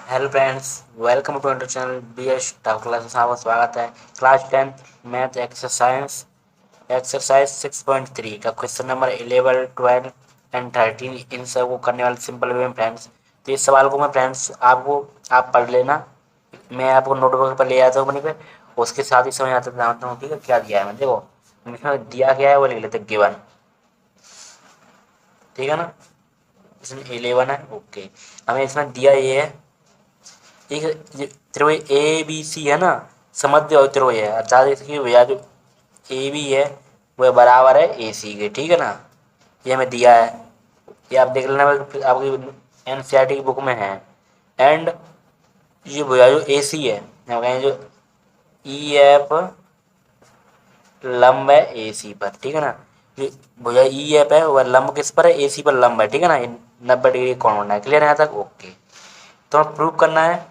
Hello friends, welcome to inter channel B S top classes. आपका स्वागत है। Class 10 math exercise 6.3 का question number 11, 12 and 13 इन सब को करने वाले सिंपल वे में फ्रेंड्स। तो इस सवाल को मैं फ्रेंड्स आप पढ़ लेना। मैं आपको नोटबुक पर ले आता हूँ अपने पे, उसके साथ ही समझ आता जानता हूँ। ठीक है, क्या दिया है मैं देखो, इसमें दिया क्या है वो लिख लेते गिवन। ठीक है ना, इसमें 11 है। ओके, हमें इसमें दिया ये है एक त्रिभुज ए बी सी है ना, समद्विबाहु त्रिभुज है। अर्थात इसकी भैया जो ए बी है वह बराबर है ए सी के। ठीक है ना, ये हमें दिया है, ये आप देख लेना, आपकी एनसीईआरटी की बुक में है। एंड ये भैया जो ए सी है, जो ई एफ लंब है ए सी पर। ठीक है ना, ये भैया ई एफ है वह लंब किस पर है, ए सी पर लंब है। ठीक है ना, 90 डिग्री कोण होना है। क्लियर है यहाँ तक? ओके, तो प्रूव करना है।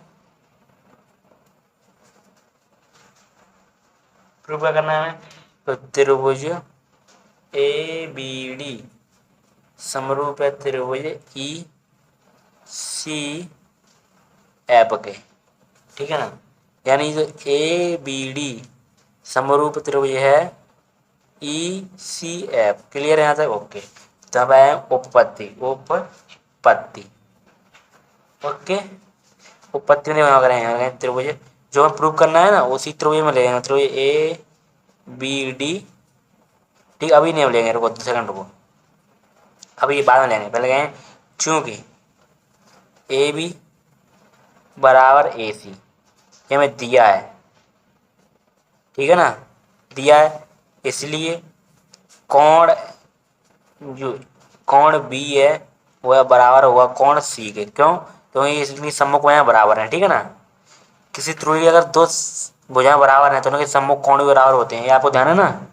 प्रूव क्या करना है हमें? तो त्रिभुज ए बी डी समरूप है त्रिभुज ई सी एफ के। ठीक है ना, यानी जो ए बी डी समरूप त्रिभुज है ई सी एफ। क्लियर है यहाँ तक? ओके, तब है उपपत्ति। उपपत्ति ओके, उपपत्ति में करेंगे त्रिभुज जो हमें प्रूव करना है ना, उसी त्रिभुज में लेंगे। त्रिभुज ए बी डी। ठीक, अभी नहीं लेंगे, रुको 2 सेकंड रुको, अभी ये बाद में लेंगे। पहले गए चूंकि ए बी बराबर ए सी, ये हमें दिया है। ठीक है ना, दिया है, इसलिए कोण जो कोण बी है वह बराबर होगा कोण सी के। क्यों? क्योंकि इसकी सम्मुख भुजाएं बराबर हैं। ठीक है ना, किसी त्रिभुज की अगर दो भुजाएं बराबर हैं तो उनके सम्मुख कोण भी बराबर होते हैं, ये आपको ध्यान है ना।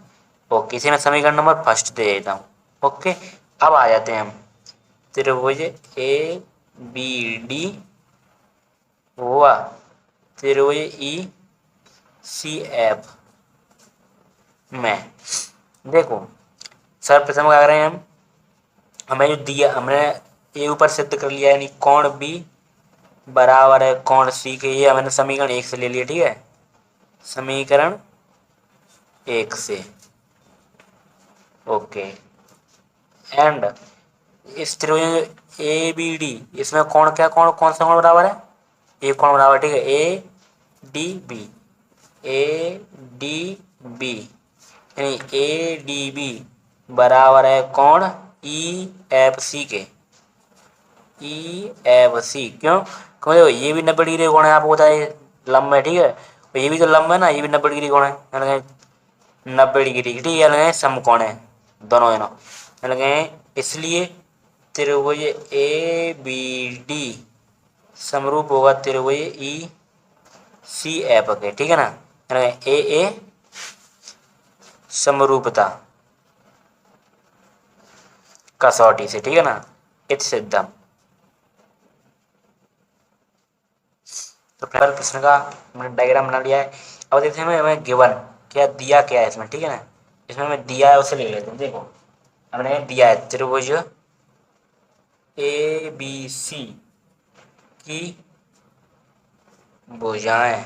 ओके, इसी में समीकरण नंबर फर्स्ट दे देता हूँ। ओके, अब आ जाते हैं हम त्रिभुज ए बी डी हुआ त्रिभुज ई सी एफ में। देखो, सर्वप्रथम क्या करें हम, हमें जो दिया हमने ए ऊपर सिद्ध कर लिया, यानी कोण बी बराबर है कोण सी के। ये हमने समीकरण 1 से ले लिया। ठीक है, समीकरण 1 से। ओके, एंड इस त्रिभुज ए बी डी, इसमें कोण क्या, कोण कौन सा कोण बराबर है? ये कोण बराबर। ठीक है, A D B, A D B, यानी ए डी बी बराबर है कोण ई एफ सी के। ई एफ सी क्यों? क्योंकि ये भी 90 डिग्री कोण है, आपको बताया लंब है। ठीक है, और ये भी तो लंब है ना, ये भी 90 डिग्री कोण है, यानी 90 डिग्री। ठीक है, ये लगे समकोण है दोनों दोनों, लगे। इसलिए त्रिभुज ए बी डी समरूप होगा त्रिभुज ई सी एफ के। ठीक है ना, ए ए समरूपता कसौटी से। ठीक है ना, इत सिद्धम। तो पहले प्रश्न का मैंने डायग्राम बना लिया है। अब देखते हैं हमें गिवन क्या दिया, क्या है इसमें। ठीक है ना, इसमें हमें दिया है, उसे लिख लेते हैं। देखो, हमने दिया है त्रिभुज ए बी सी की भुजाएं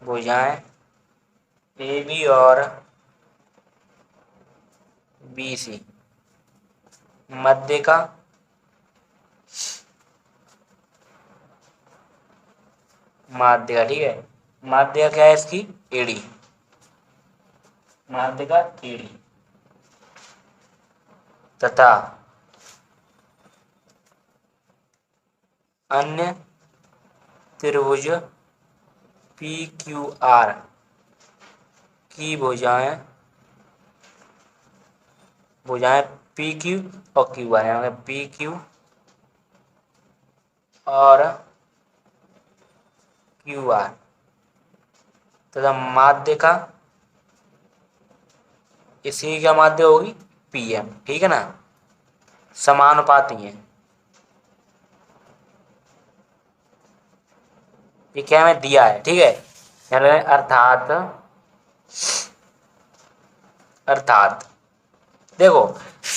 भुजाएं ए बी और बी सी मध्य का माध्य का। ठीक है, माध्य का क्या है इसकी? एडी, माध्य का एडी तथा अन्य त्रिभुज पी क्यू आर की भुजाएं भुजाएं पी क्यू और क्यू आर, यानी पी क्यू और क्यू आर तथा माध्य का, इसी क्या माध्य होगी? P M. ठीक है ना, समानुपाती है। ये क्या हमें दिया है। ठीक है, यानी अर्थात देखो,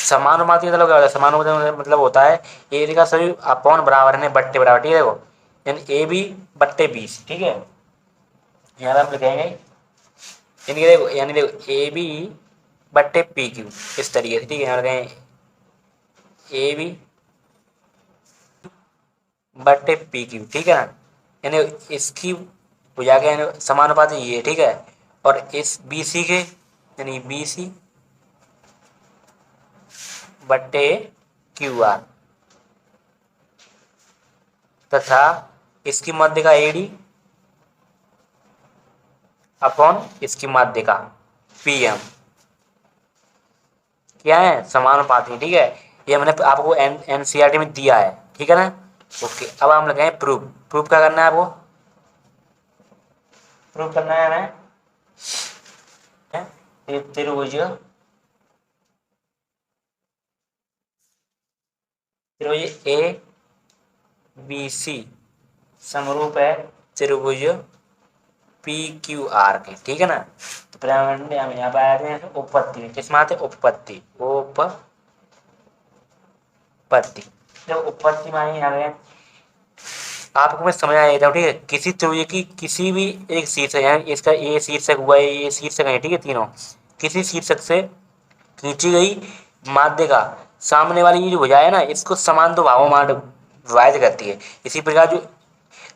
समानुपाती मतलब क्या होता है? समानुपाती मतलब होता है ए का सभी अपॉन बराबर है बट्टे बराबर, ठीक है। देखो यानी ए बी बट्टे बी, ठीक है। यहाँ पे हम लिखेंगे इनके, देखो यानी देखो ए बी बट्टे पी क्यू, इस तरीके से, ठीक है। यहाँ लिखेंगे ए बी बट्टे पी क्यू, ठीक है ना। यानी इसकी भुजा के यानी समानुपाती ये, ठीक है। और इस बी सी के यानी बी सी बट्टे क्यू आर, तथा इसकी मध्य का एडी अपॉन इसकी माध्य का पीएम, क्या है? समानुपाती, ठीक है। ये मैंने आपको एनसीईआरटी में दिया है, ठीक है ना। ओके, अब हम लगाए प्रूफ। प्रूफ क्या करना है आपको? प्रूफ करना है हमें त्रिभुज त्रिभुज ए बी सी समरूप है त्रिभुज पी क्यू आर के, ठीक है ना। तो पहले हम यहाँ पे आए थे उपपत्ति, किसमें आते? उपपत्ति, उपपत्ति। जब उपपत्ति में आएंगे, यहाँ पे आपको मैं समझ आया था, ठीक है। किसी त्रिभुज की किसी भी एक शीर्षक, यानी इसका ये शीर्षक हुआ, ये शीर्षक है, ठीक है, तीनों। किसी शीर्षक से खींची गई माध्य का सामने वाली ये जो भुजा है ना, इसको समान दो भागों में विभाजित करती है। इसी प्रकार जो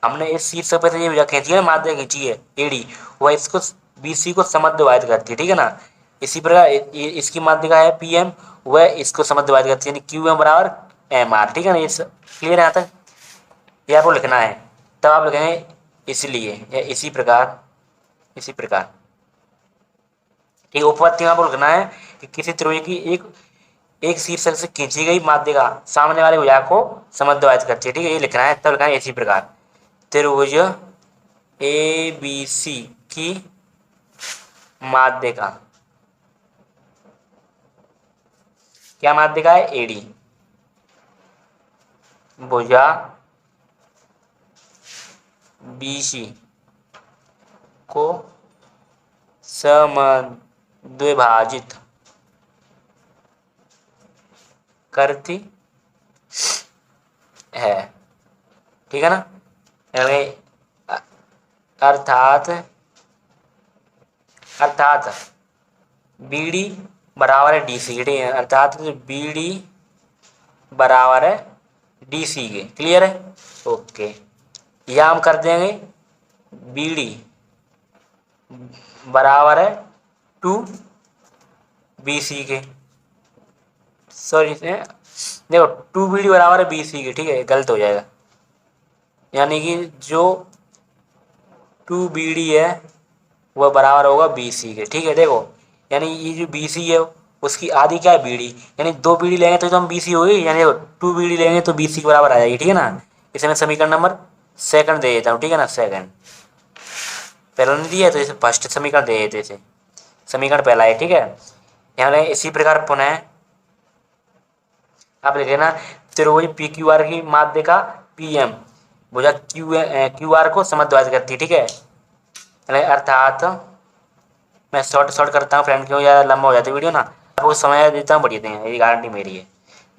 हमने इस शीर्षक पर से ये भुजा खींची है, माध्य खींची है एडी, वह इसको बीसी को समद्ध विभाजित करती है, ठीक है ना। इसी प्रकार इसकी माध्य का है पीएम, वह इसको समद्ध विभाजित करती है, यानी क्यू एम बराबर एम आर, ठीक है ना। ये क्लियर है यहाँ तक? ये आपको लिखना है, तब आप लिखेंगे इसलिए या इसी प्रकार, इसी प्रकार, ठीक है। उपपत्ति में आपको लिखना है कि किसी त्रिभुज की एक शीर्षक से खींची गई माध्य का सामने वाले भुजा को समद्विभाजित करती है, ठीक है। ये लिखना है, तब लिखना है इसी प्रकार त्रिभुज ए बी सी की माध्य का, क्या माध्य का है? एडी, भुजा बीसी को समद्विभाजित करती है, ठीक है ना। यानी अर्थात बी डी बराबर है डी सी के, ठीक है। अर्थात बी डी बराबर है डी सी के, क्लियर है? ओके, या हम कर देंगे बी डी बराबर है टू बी सी के, सॉरी देखो टू बी डी बराबर है बी सी के, ठीक है, गलत हो जाएगा। यानी कि जो टू बी डी है वह बराबर होगा बी सी के, ठीक है। देखो यानी ये जो बी सी है उसकी आधी क्या है? बी डी, यानी दो बी डी लेंगे तो हम बी सी होगी, यानी टू बी डी लेंगे तो बी सी के बराबर आ जाएगी, ठीक है ना। इसे मैं समीकरण नंबर सेकंड दे देता हूँ, ठीक है ना। सेकंड, पहला नहीं दिया तो इसे फर्स्ट समीकरण दे देते, इसे समीकरण पहला है, ठीक है। यहाँ इसी प्रकार पुनः आप लिखे ना त्रिभुज पी क्यू आर की माध्य का पी एम भुजा क्यू आर को समद्विभाजित करती है, ठीक है। अर्थात मैं शॉर्ट करता हूँ फ्रेंड, क्यों ज़्यादा लंबा हो जाता है वीडियो ना। आपको समय देता हूँ, बढ़िया दें, ये गारंटी मेरी है।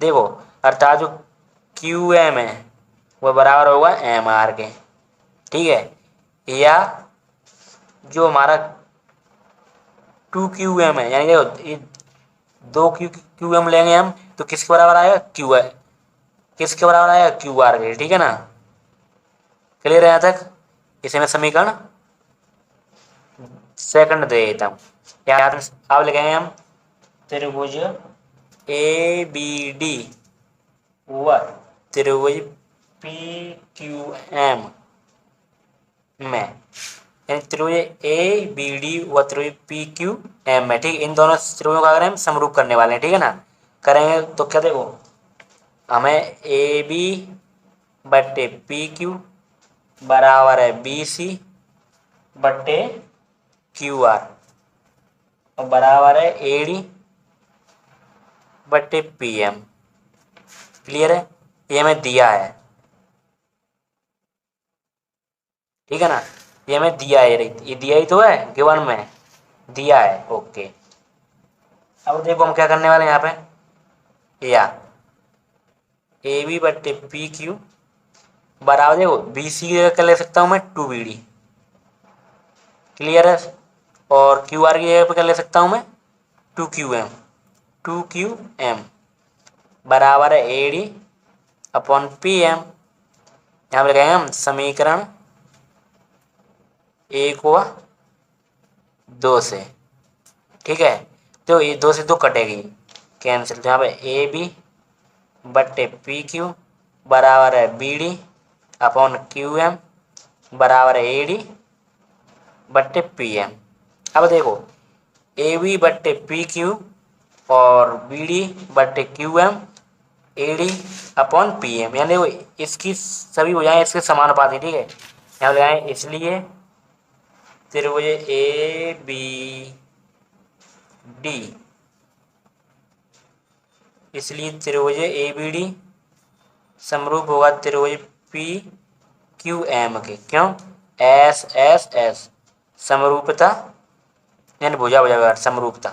देखो अर्थात जो क्यू एम है वह बराबर होगा एम आर के, ठीक है। या जो हमारा टू क्यू एम है, यानी देखो ये दो क्यू एम लेंगे हम तो किसके बराबर आएगा? क्यू है, किसके बराबर आएगा? क्यू आर के, ठीक है ना। क्लियर है यहाँ तक? इसे मैं समीकरण सेकंड दे देता हूँ। यहाँ आप लिखेंगे हम त्रिभुज ए बी डी व त्रिभुज पी क्यू एम में, यानी त्रिभुज ए बी डी व त्रिभुज पी क्यू एम में, ठीक है। इन दोनों त्रिभुजों का अगर हम समरूप करने वाले हैं, ठीक है ना। करेंगे तो क्या देखो हमें ए बी बट्टे पी क्यू बराबर है बी सी बट्टे क्यू आर और बराबर है ए डी बट्टे पी एम, क्लियर है? ये हमें दिया है, ठीक है ना। ये हमें दिया है, ये दिया ही तो है, गिवन में दिया है। ओके, अब देखो हम क्या करने वाले हैं यहाँ पे। या ए बी बट्टे पी क्यू बराबर, देखो बी सी की जगह क्या ले सकता हूँ मैं, 2BD। क्लियर है। और क्यू आर की जगह पे क्या ले सकता हूँ मैं, 2QM। 2QM बराबर है AD अपॉन PM। यहाँ पे लगाएंगे हम समीकरण 1 व 2 से। ठीक है, तो ये 2 से 2 कटेगी, कैंसिल। तो यहाँ पे AB बट्टे PQ बराबर है BD अपॉन QM बराबर है AD बट्टे PM। अब देखो AB बट्टे PQ और BD बट्टे QM AD अपॉन PM, यानी वो इसकी सभी भुजाएं इसके समानुपाती। ठीक है, यहाँ लगाएं, इसलिए त्रिभुज ABD, इसलिए त्रिभुज ABD समरूप होगा त्रिभुज PQM के। क्यों, SSS समरूपता, यानी भुजा भुजा समरूपता।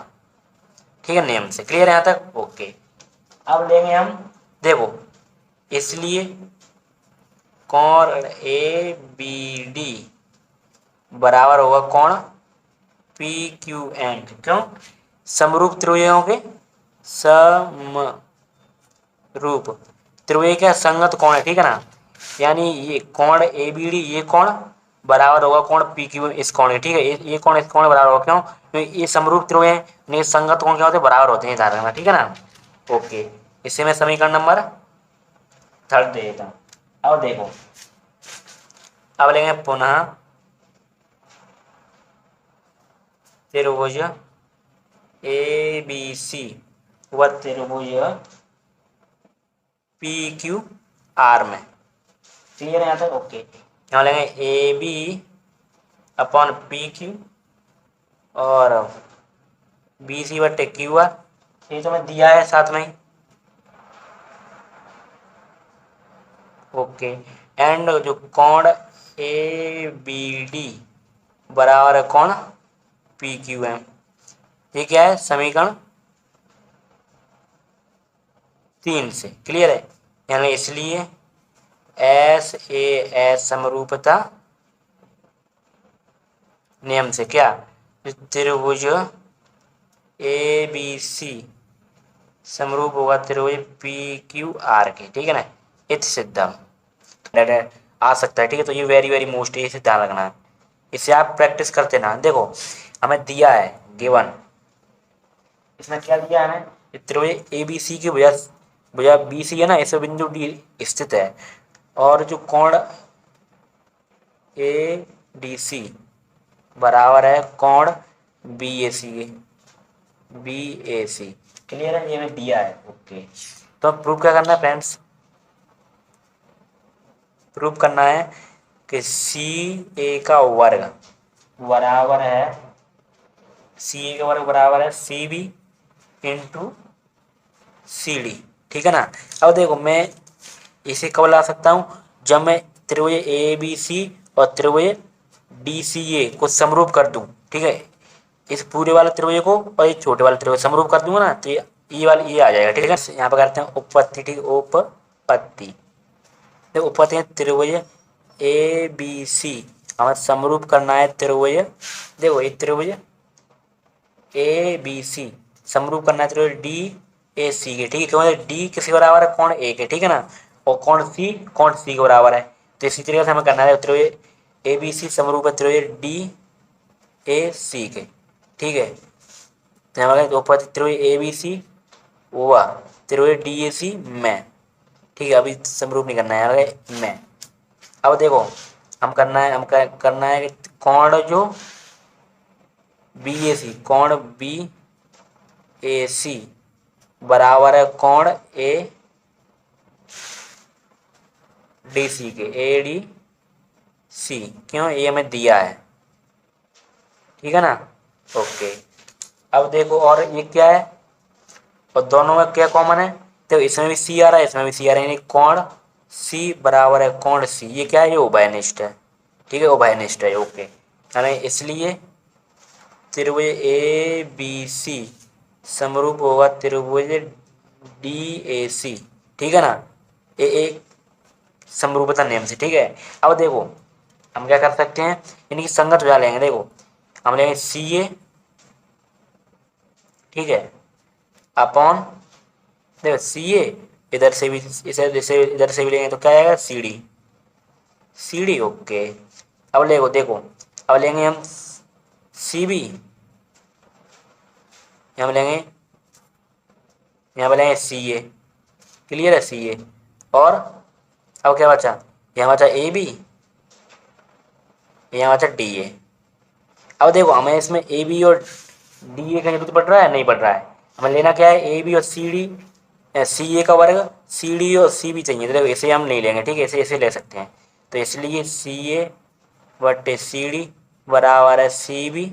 ठीक है, नियम से। क्लियर है यहाँ तक? ओके। अब लेंगे हम, देखो, इसलिए कोण ABD बराबर होगा कोण PQM। क्यों, समरूप त्रिभुजों के समरूप त्रिभुज का संगत कोण है। ठीक है ना, यानी ये कोण ABD, ये कोण बराबर होगा कोण PQM, इस कोण के। ठीक है, ये कोण इस कोण बराबर होगा। क्यों, क्योंकि ये समरूप त्रिभुज है, नहीं संगत कोण क्या होते हैं, बराबर होते हैं, ध्यान रखना। ठीक है ना, ओके। इसे मैं समीकरण नंबर 3 दे देता हूँ। अब देखो, अब लेंगे पुनः त्रिभुज ABC व त्रिभुज PQR में। क्लियर है यहाँ तक? ओके। यहाँ लेंगे AB अपॉन PQ और BC बट्टे QR, ये तो मैं दिया है साथ में ही। ओके, एंड जो कोण ABD बराबर है कोण PQM, ये क्या है, समीकरण 3 से। क्लियर है, यानी इसलिए SAS समरूपता नियम से क्या, त्रिभुज ABC समरूप होगा त्रिभुज PQR के। ठीक है ना, इति सिद्धम आ सकता है। ठीक है, तो ये वेरी वेरी मोस्ट, इसे ध्यान रखना है, इसे आप प्रैक्टिस करते ना। देखो, हमें दिया है गिवन, इसमें क्या दिया है हमें, त्रिभुज ABC की भुजा भुजा BC है ना, इस बिंदु D स्थित है, और जो कोण ADC बराबर है कोण BAC के, BAC। क्लियर है, ये हमें दिया है। ओके, तो प्रूफ क्या करना है फ्रेंड्स, प्रूफ करना है कि CA का वर्ग बराबर है, CA का वर्ग बराबर है CB इंटू CD। ठीक है ना। अब देखो, मैं इसे कब ला सकता हूँ, जब मैं त्रिभुज ABC और त्रिभुज DCA को समरूप कर दूं। ठीक है, इस पूरे वाले त्रिभुज को और इस छोटे वाले त्रिभुज समरूप कर दूंगा ना, तो ये वाला ये आ जाएगा। ठीक है, यहाँ पे करते हैं उपपत्ति। ठीक, उपपत्ति, देखो उपपत्ति है त्रिभुज ABC, हमें समरूप करना है त्रिभुज, देखो ये त्रिभुज ABC समरूप करना है त्रिभुज DAC के। ठीक है, क्यों, D किसके बराबर है, कोण A के। ठीक है ना, और कोण C के बराबर है, तो इसी तरीके से हमें करना है त्रिभुज ABC समरूप है त्रिभुज DAC के। ठीक है, तो हमारे उपपत्ति त्रिभुज ABC हुआ त्रिभुज DAC में। ठीक है, अभी समरूप नहीं करना है में। अब देखो, हम करना है, करना है कि कोण जो BAC, कोण BAC बराबर है कोण ADC के, ADC। क्यों, ये हमें दिया है। ठीक है ना, ओके। अब देखो, और ये क्या है, और दोनों में क्या कॉमन है, तो इसमें भी C आ रहा है, इसमें भी C आ रहा है, यानी कोण C बराबर है कोण C। ये क्या है, ये उभयनिष्ठ है। ठीक है, उभयनिष्ठ है। ओके, यानी इसलिए त्रिभुज ABC समरूप होगा त्रिभुज DAC, ठीक है ना, ये एक समरूपता नियम से, ठीक है। अब देखो हम क्या कर सकते हैं, इनकी संगत हो जा लेंगे। देखो हम लेंगे CA, ठीक है, अपॉन, देखो CA इधर से भी, इसे इधर से भी लेंगे तो क्या आएगा CD, ओके। अब देखो अब लेंगे हम CB, यहाँ लेंगे, यहाँ पर लेंगे CA, क्लियर है CA। और अब क्या बचा, यहाँ बचा AB, यहाँ बचा DA। अब देखो हमें इसमें AB और DA का जरूरत पड़ रहा है, नहीं पड़ रहा है। हमें लेना क्या है, AB और CD, CA का वर्ग, CD और CB चाहिए। तो देखो इसे हम नहीं लेंगे, ठीक है, इसे ले सकते हैं। तो इसलिए CA बट्टे CD बराबर है CB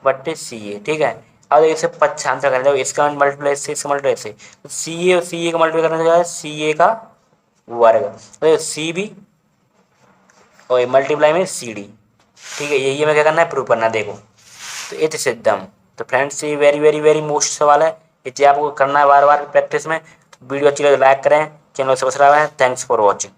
बट्टे CA, ठीक है। अब देखो इसे पक्षांतर करें, देखो इसका मल्टीप्लाई इससे, इसका मल्टीप्लाई इससे, तो CA और CA का मल्टीप्लाई करने से क्या है, CA का वर्ग, तो CB और मल्टीप्लाई में CD, ठीक है। यही हमें क्या करना है, प्रूव करना है। देखो तो इति सिद्धम। तो फ्रेंड्स ये वेरी वेरी वेरी मोस्ट सवाल है, इसे आपको करना है बार बार प्रैक्टिस में। वीडियो अच्छी लगे तो लाइक करें, चैनल सब्सक्राइब करें। Thanks for watching.